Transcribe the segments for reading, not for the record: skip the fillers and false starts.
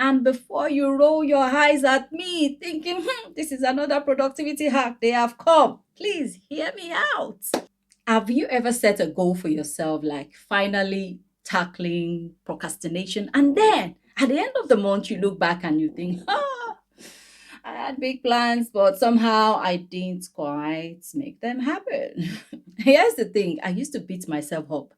And before you roll your eyes at me, thinking, this is another productivity hack they have come, please hear me out. Have you ever set a goal for yourself, like finally tackling procrastination, and then at the end of the month, you look back and you think, I had big plans, but somehow I didn't quite make them happen. Here's the thing, I used to beat myself up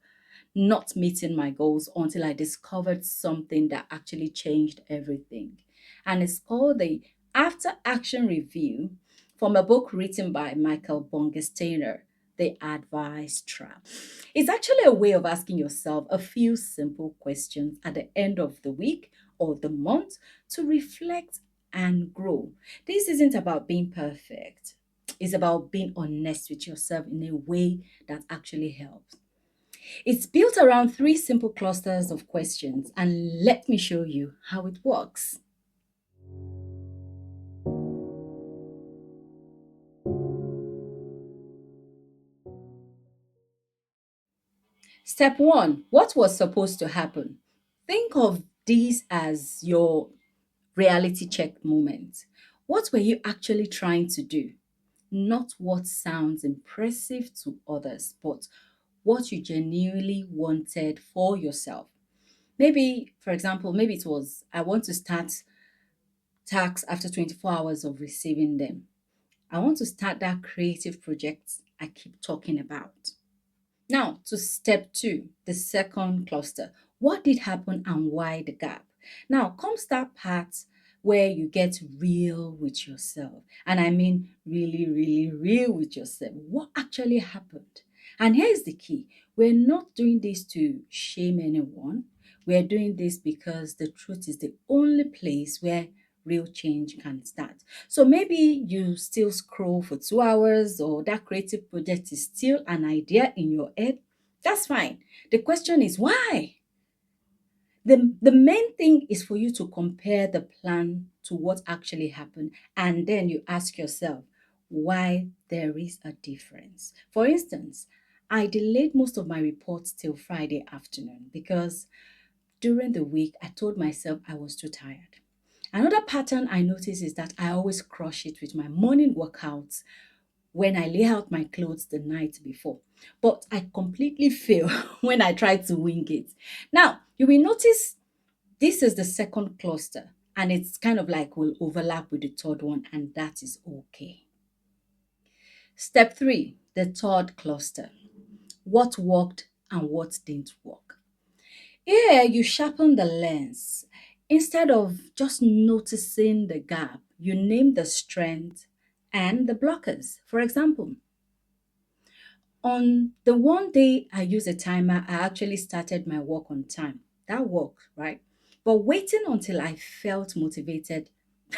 not meeting my goals until I discovered something that actually changed everything. And it's called the After Action Review from a book written by Michael Bongesteiner, The Advice Trap. It's actually a way of asking yourself a few simple questions at the end of the week or the month to reflect and grow. This isn't about being perfect. It's about being honest with yourself in a way that actually helps. It's built around three simple clusters of questions, and let me show you how it works. Step one, what was supposed to happen? Think of these as your reality check moment. What were you actually trying to do? Not what sounds impressive to others, but what you genuinely wanted for yourself. Maybe, for example, maybe it was, I want to start tasks after 24 hours of receiving them. I want to start that creative project I keep talking about. Now, to step two, the second cluster. What did happen and why the gap? Now, comes that part where you get real with yourself. And I mean, really, really real with yourself. What actually happened? And here's the key, we're not doing this to shame anyone. We're doing this because the truth is the only place where real change can start. So maybe you still scroll for 2 hours or that creative project is still an idea in your head. That's fine. The question is why? The main thing is for you to compare the plan to what actually happened, and then you ask yourself why there is a difference. For instance, I delayed most of my reports till Friday afternoon because during the week I told myself I was too tired. Another pattern I notice is that I always crush it with my morning workouts when I lay out my clothes the night before. But I completely fail when I try to wing it. Now, you will notice this is the second cluster, and it's kind of like will overlap with the third one, and that is okay. Step three, the third cluster, what worked and what didn't work. Here, you sharpen the lens. Instead of just noticing the gap, you name the strength and the blockers. For example, on the one day I used a timer, I actually started my work on time. That worked, right? But waiting until I felt motivated,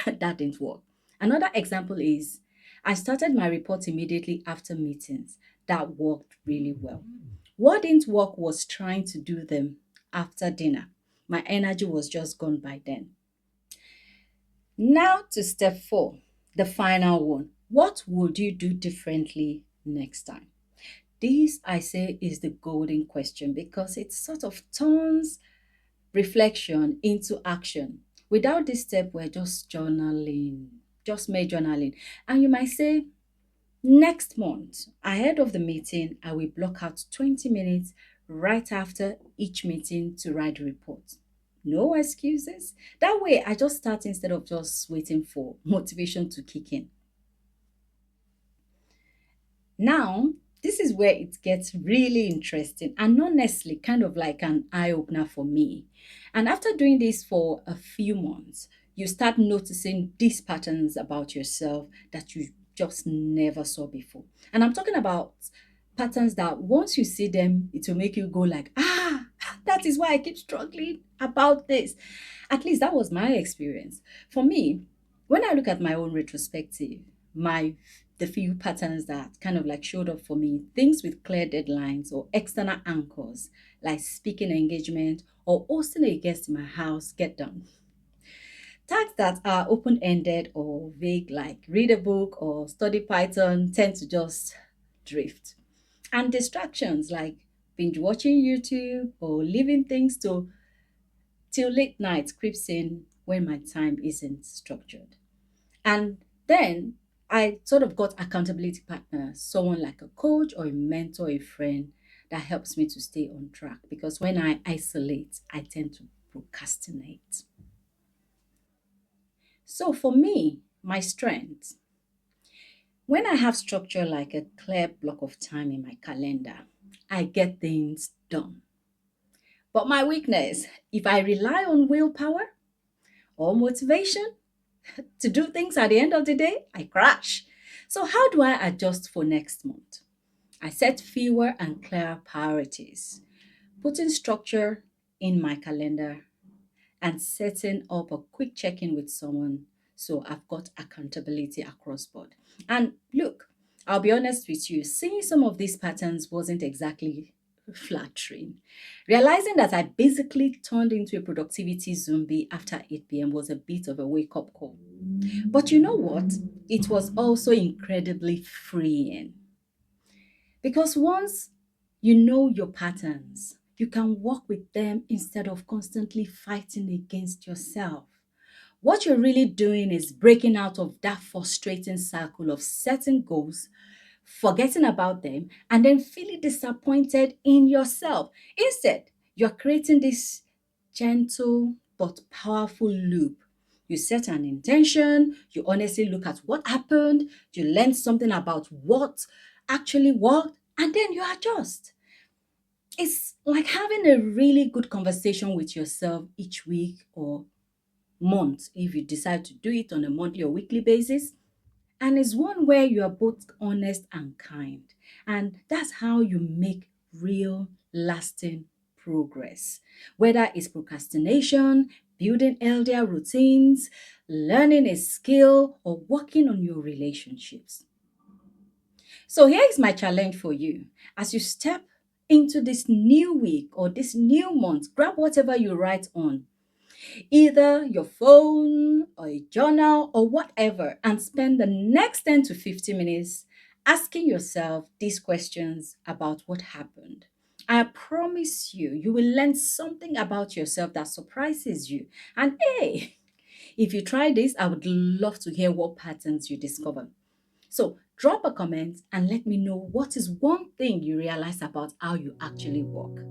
that didn't work. Another example is I started my report immediately after meetings. That worked really well. What didn't work was trying to do them after dinner. My energy was just gone by then. Now to step four, the final one. What would you do differently next time? This, I say, is the golden question because it sort of turns reflection into action. Without this step, we're just journaling, just mere journaling. And you might say, next month, ahead of the meeting, I will block out 20 minutes right after each meeting to write the report. No excuses. That way, I just start instead of just waiting for motivation to kick in. Now, this is where it gets really interesting and not necessarily kind of like an eye opener for me. And after doing this for a few months, you start noticing these patterns about yourself that you just never saw before. And I'm talking about patterns that once you see them, it will make you go like, that is why I keep struggling about this. At least that was my experience. For me, when I look at my own retrospective, my the few patterns that kind of like showed up for me, things with clear deadlines or external anchors, like speaking engagement or hosting a guest in my house, get done. Tasks that are open ended or vague, like read a book or study Python, tend to just drift. And distractions like binge watching YouTube or leaving things to till late night creeps in when my time isn't structured. And then I sort of got accountability partners, someone like a coach or a mentor, a friend that helps me to stay on track. Because when I isolate, I tend to procrastinate. So for me, my strength, when I have structure like a clear block of time in my calendar, I get things done. But my weakness, if I rely on willpower or motivation to do things at the end of the day, I crash. So, how do I adjust for next month? I set fewer and clearer priorities, putting structure in my calendar and setting up a quick check-in with someone so I've got accountability across board. And look, I'll be honest with you, seeing some of these patterns wasn't exactly flattering. Realizing that I basically turned into a productivity zombie after 8 p.m. was a bit of a wake-up call. But you know what? It was also incredibly freeing because once you know your patterns, you can work with them instead of constantly fighting against yourself. What you're really doing is breaking out of that frustrating cycle of setting goals, forgetting about them, and then feeling disappointed in yourself. Instead, you're creating this gentle but powerful loop. You set an intention, you honestly look at what happened, you learn something about what actually worked, and then you adjust. It's like having a really good conversation with yourself each week or month if you decide to do it on a monthly or weekly basis. And it's one where you are both honest and kind. And that's how you make real, lasting progress. Whether it's procrastination, building healthier routines, learning a skill, or working on your relationships. So here is my challenge for you. As you step into this new week or this new month, grab whatever you write on, either your phone or a journal or whatever, and spend the next 10 to 15 minutes asking yourself these questions about what happened. I promise you, you will learn something about yourself that surprises you. And hey, if you try this, I would love to hear what patterns you discover. So drop a comment and let me know what is one thing you realize about how you actually work.